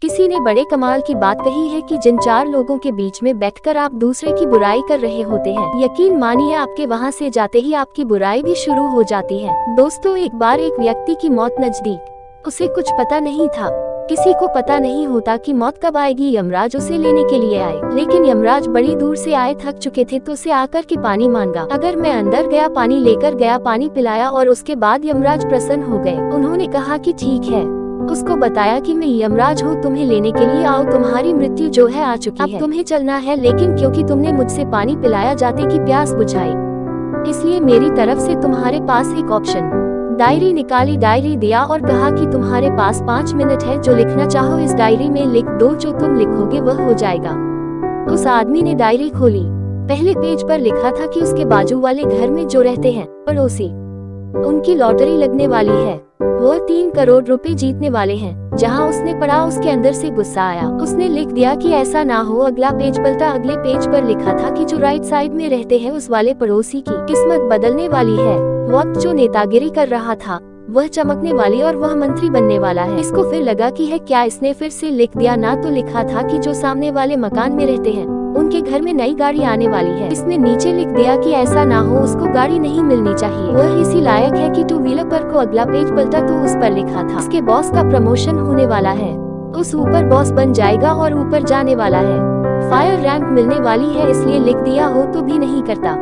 किसी ने बड़े कमाल की बात कही है कि जिन चार लोगों के बीच में बैठकर आप दूसरे की बुराई कर रहे होते हैं, यकीन मानिए आपके वहां से जाते ही आपकी बुराई भी शुरू हो जाती है। दोस्तों, एक बार एक व्यक्ति की मौत नजदीक। उसे कुछ पता नहीं था। किसी को पता नहीं होता कि मौत कब आएगी। यमराज उसे लेने के लिए आए, लेकिन यमराज बड़ी दूर से आए, थक चुके थे, तो उसे आकर के पानी मांगा। अगर मैं अंदर गया, पानी लेकर गया, पानी पिलाया और उसके बाद यमराज प्रसन्न हो गए। उन्होंने कहा कि ठीक है। उसको बताया कि मैं यमराज हूँ, तुम्हें लेने के लिए आओ, तुम्हारी मृत्यु जो है आ चुकी है, अब तुम्हें चलना है, लेकिन क्योंकि तुमने मुझसे पानी पिलाया, जाते की प्यास बुझाई, इसलिए मेरी तरफ से तुम्हारे पास एक ऑप्शन। डायरी निकाली, डायरी दिया और कहा कि तुम्हारे पास 5 मिनट है, जो लिखना चाहो इस डायरी में लिख दो, जो तुम लिखोगे वह हो जाएगा। उस आदमी ने डायरी खोली। पहले पेज पर लिखा था कि उसके बाजू वाले घर में जो रहते हैं पड़ोसी, उनकी लॉटरी लगने वाली है, वो 3 करोड़ रुपए जीतने वाले हैं। जहां उसने पढ़ा उसके अंदर से गुस्सा आया। उसने लिख दिया कि ऐसा ना हो। अगला पेज पलटा, अगले पेज पर लिखा था कि जो राइट साइड में रहते हैं उस वाले पड़ोसी की किस्मत बदलने वाली है। वक्त जो नेतागिरी कर रहा था वह चमकने वाली और वह मंत्री बनने वाला है। इसको फिर लगा कि है क्या, इसने फिर से लिख दिया। ना तो लिखा था कि जो सामने वाले मकान में रहते हैं उनके घर में नई गाड़ी आने वाली है। इसने नीचे लिख दिया कि ऐसा ना हो, उसको गाड़ी नहीं मिलनी चाहिए, वह इसी लायक है कि 2 व्हीलर पर को। अगला पेज पलटा तो उस पर लिखा था उसके बॉस का प्रमोशन होने वाला है, उस ऊपर बॉस बन जाएगा और ऊपर जाने वाला है, फायर रैंक मिलने वाली है। इसलिए लिख दिया हो तो भी नहीं करता,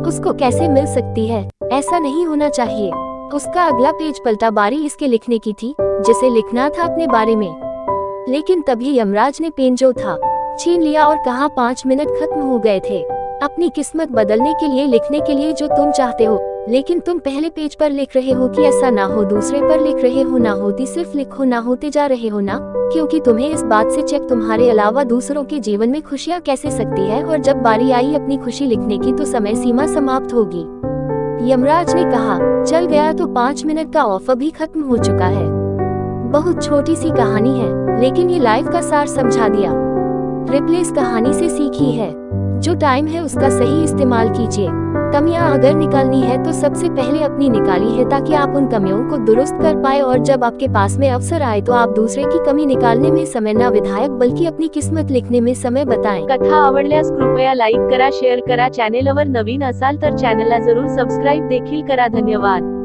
उसको कैसे मिल सकती है, ऐसा नहीं होना चाहिए। उसका अगला पेज पलटा, बारी इसके लिखने की थी जिसे लिखना था अपने बारे में, लेकिन तभी यमराज ने पेन जो था छीन लिया और कहा 5 मिनट खत्म हो गए थे अपनी किस्मत बदलने के लिए, लिखने के लिए जो तुम चाहते हो, लेकिन तुम पहले पेज पर लिख रहे हो कि ऐसा ना हो, दूसरे पर लिख रहे हो ना होती, सिर्फ लिखो, ना होते जा रहे हो ना, क्योंकि तुम्हें इस बात से चेक तुम्हारे अलावा दूसरों के जीवन में खुशियाँ कैसे सकती है, और जब बारी आई अपनी खुशी लिखने की तो समय सीमा समाप्त होगी। यमराज ने कहा चल गया तो 5 मिनट का ऑफर भी खत्म हो चुका है। बहुत छोटी सी कहानी है, लेकिन ये लाइफ का सार समझा दिया। रिप्ले इस कहानी से सीखी है, जो टाइम है उसका सही इस्तेमाल कीजिए। कमियां अगर निकालनी है तो सबसे पहले अपनी निकाली है, ताकि आप उन कमियों को दुरुस्त कर पाए, और जब आपके पास में अवसर आए तो आप दूसरे की कमी निकालने में समय ना विधायक बल्कि अपनी किस्मत लिखने में समय बताएं। कथा आवडल्यास कृपया लाईक करा, शेअर करा, चॅनेलवर नवीन असाल तर चॅनलला जरूर सबस्क्राईब देखील करा। धन्यवाद।